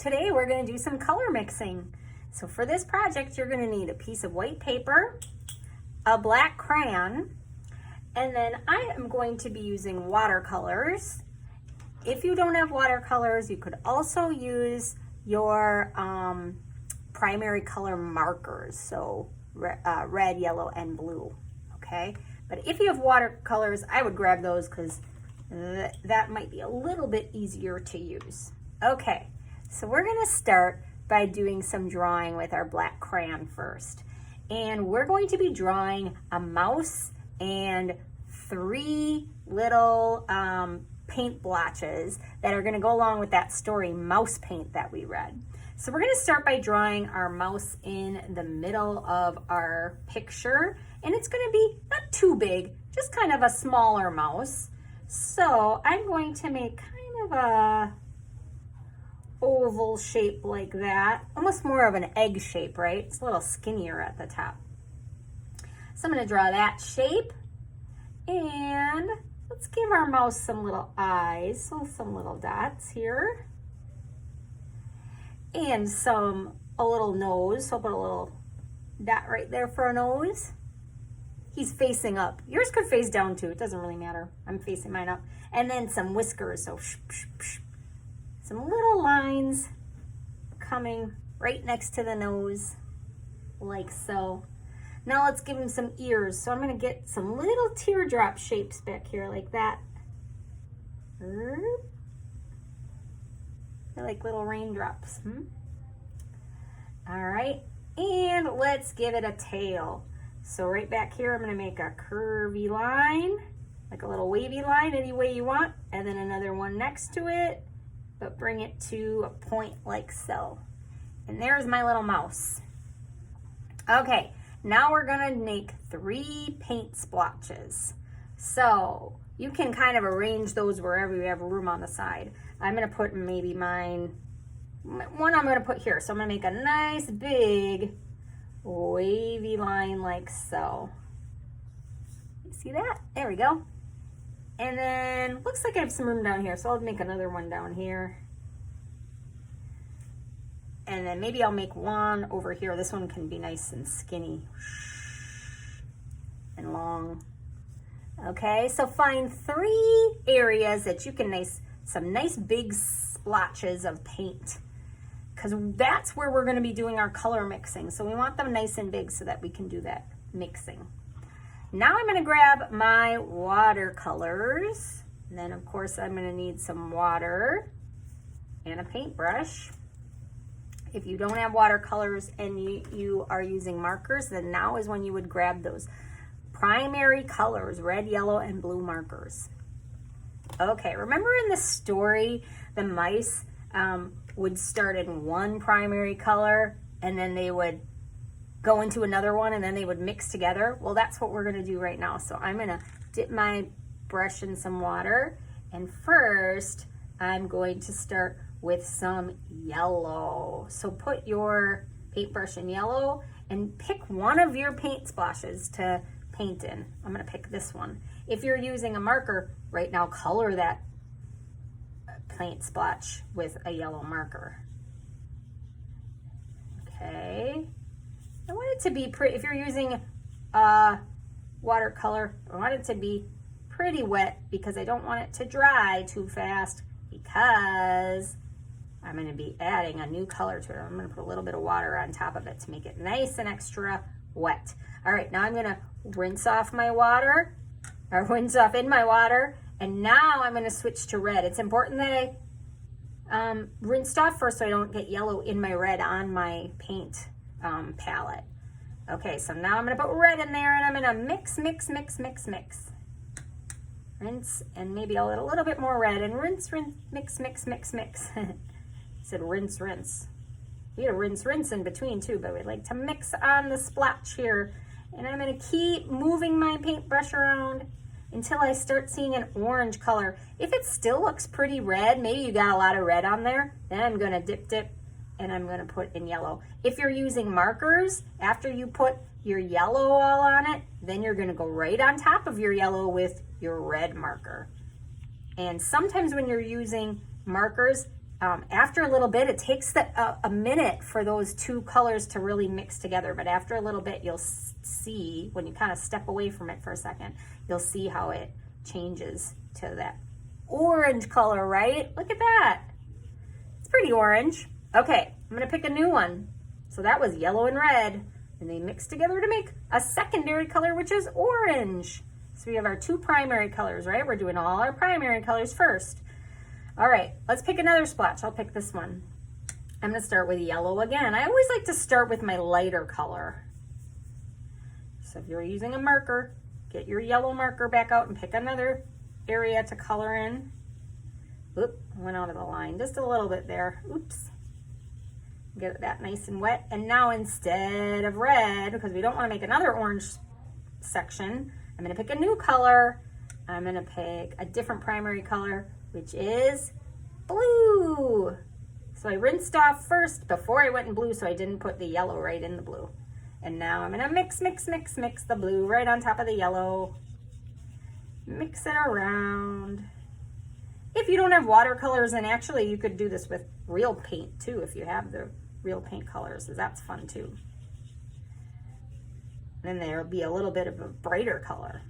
Today we're going to do some color mixing. So for this project, you're going to need a piece of white paper, a black crayon, and then I am going to be using watercolors. If you don't have watercolors, you could also use your primary color markers, so red, yellow, and blue, okay? But if you have watercolors, I would grab those because that might be a little bit easier to use. Okay, so we're gonna start by doing some drawing with our black crayon first. And we're going to be drawing a mouse and 3 little paint blotches that are gonna go along with that story, Mouse Paint, that we read. So we're gonna start by drawing our mouse in the middle of our picture. And it's gonna be not too big, just kind of a smaller mouse. So I'm going to make kind of a oval shape like that, almost more of an egg shape, right? It's a little skinnier at the top. So I'm gonna draw that shape, and let's give our mouse some little eyes, so some little dots here, and a little nose, so I'll put a little dot right there for a nose. He's facing up. Yours could face down too, it doesn't really matter. I'm facing mine up. And then some whiskers, so some little lines coming right next to the nose, like so. Now let's give him some ears. So I'm gonna get some little teardrop shapes back here like that. They're like little raindrops. All right, and let's give it a tail. So right back here, I'm gonna make a curvy line, like a little wavy line, any way you want, and then another one next to it, but bring it to a point like so. And there's my little mouse. Okay, now we're gonna make 3 paint splotches. So you can kind of arrange those wherever you have room on the side. I'm gonna put maybe one I'm gonna put here. So I'm gonna make a nice big wavy line like so. You see that? There we go. And then looks like I have some room down here, so I'll make another one down here. And then maybe I'll make one over here. This one can be nice and skinny and long. Okay, so find 3 areas that you can some nice big splotches of paint, because that's where we're going to be doing our color mixing. So we want them nice and big so that we can do that mixing. Now I'm going to grab my watercolors. And then of course I'm going to need some water and a paintbrush. If you don't have watercolors and you are using markers, then now is when you would grab those primary colors, red, yellow, and blue markers. Okay, remember in the story, the mice would start in one primary color and then they would go into another one and then they would mix together? Well, that's what we're gonna do right now. So I'm gonna dip my brush in some water, and first I'm going to start with some yellow. So put your paintbrush in yellow and pick one of your paint splashes to paint in. I'm gonna pick this one. If you're using a marker right now, color that paint splotch with a yellow marker. Okay. I want it to be pretty. If you're using watercolor, I want it to be pretty wet because I don't want it to dry too fast, because I'm going to be adding a new color to it. I'm going to put a little bit of water on top of it to make it nice and extra wet. All right, now I'm going to rinse off my water, or rinse off in my water, and now I'm going to switch to red. It's important that I rinsed off first so I don't get yellow in my red on my paint palette. Okay, so now I'm going to put red in there, and I'm going to mix. Rinse, and maybe a little bit more red, and rinse, mix. I said rinse. You gotta rinse in between too, but we'd like to mix on the splotch here. And I'm gonna keep moving my paintbrush around until I start seeing an orange color. If it still looks pretty red, maybe you got a lot of red on there, then I'm gonna dip, and I'm gonna put in yellow. If you're using markers, after you put your yellow all on it, then you're gonna go right on top of your yellow with your red marker. And sometimes when you're using markers, after a little bit, it takes a minute for those two colors to really mix together. But after a little bit, you'll see, when you kind of step away from it for a second, you'll see how it changes to that orange color, right? Look at that. It's pretty orange. Okay, I'm going to pick a new one. So that was yellow and red, and they mix together to make a secondary color, which is orange. So we have our two primary colors, right? We're doing all our primary colors first. All right, let's pick another splotch. I'll pick this one. I'm going to start with yellow again. I always like to start with my lighter color. So if you're using a marker, get your yellow marker back out and pick another area to color in. Oop, went out of the line just a little bit there. Oops. Get that nice and wet. And now instead of red, because we don't want to make another orange section, I'm going to pick a new color. I'm going to pick a different primary color, which is blue. So I rinsed off first before I went in blue, so I didn't put the yellow right in the blue. And now I'm going to mix the blue right on top of the yellow. Mix it around. If you don't have watercolors, and actually you could do this with real paint too, if you have the real paint colors, so that's fun too. Then there'll be a little bit of a brighter color.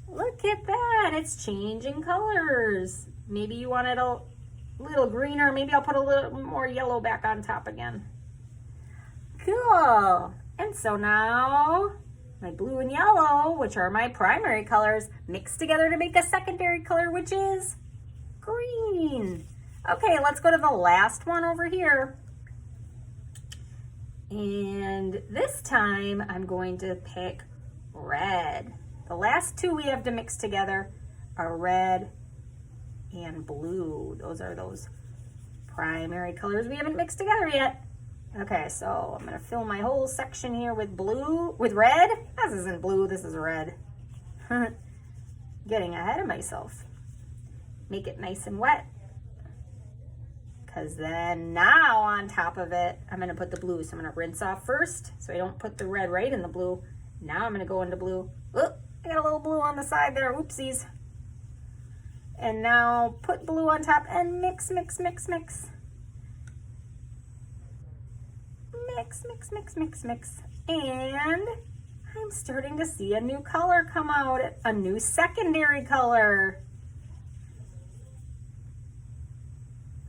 Look at that, it's changing colors. Maybe you want it a little greener. Maybe I'll put a little more yellow back on top again. Cool. And so now my blue and yellow, which are my primary colors, mix together to make a secondary color, which is green. Okay, let's go to the last one over here. And this time I'm going to pick red. The last two we have to mix together are red and blue. Those are those primary colors we haven't mixed together yet. Okay, so I'm gonna fill my whole section here with red. This isn't blue, this is red. Getting ahead of myself. Make it nice and wet. Because then now on top of it, I'm gonna put the blue. So I'm gonna rinse off first, so I don't put the red right in the blue. Now I'm gonna go into blue. Oop, I got a little blue on the side there, oopsies. And now put blue on top and mix. Mix. And I'm starting to see a new color come out, a new secondary color.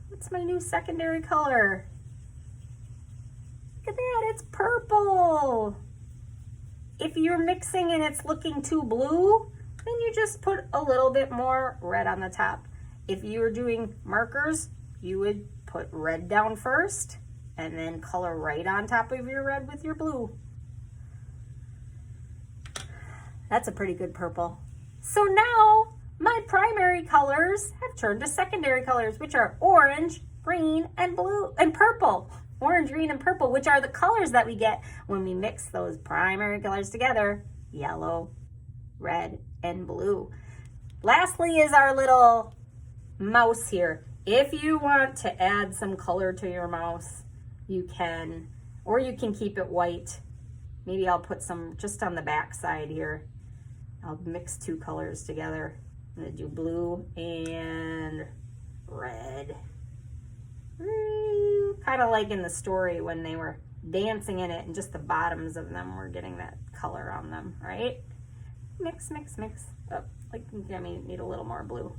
What's my new secondary color? Look at that, it's purple. If you're mixing and it's looking too blue, then you just put a little bit more red on the top. If you were doing markers, you would put red down first and then color right on top of your red with your blue. That's a pretty good purple. So now my primary colors have turned to secondary colors, which are orange, green, and blue, and purple. Orange, green, and purple, which are the colors that we get when we mix those primary colors together, yellow, red, and blue. Lastly is our little mouse here. If you want to add some color to your mouse, you can, or you can keep it white. Maybe I'll put some just on the back side here. I'll mix two colors together. I'm gonna do blue and red. Kind of like in the story when they were dancing in it and just the bottoms of them were getting that color on them, right? Mix. Oh, I need a little more blue.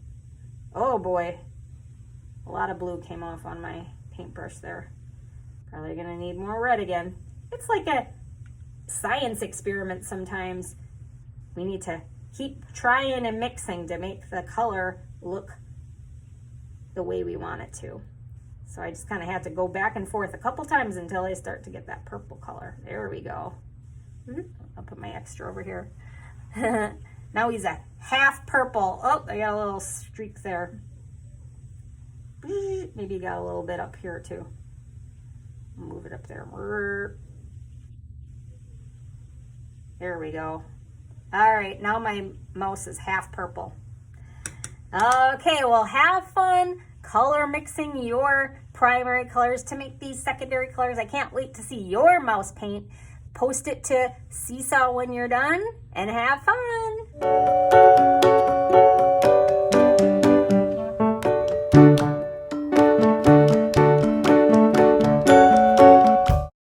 Oh boy, a lot of blue came off on my paintbrush there. Probably gonna need more red again. It's like a science experiment sometimes. We need to keep trying and mixing to make the color look the way we want it to. So I just kind of have to go back and forth a couple times until I start to get that purple color. There we go. I'll put my extra over here. Now he's a half purple. Oh, I got a little streak there. Maybe got a little bit up here too. Move it up there. There we go. All right, now my mouse is half purple. Okay, well, have fun color mixing your primary colors to make these secondary colors. I can't wait to see your mouse paint. Post it to Seesaw when you're done and have fun.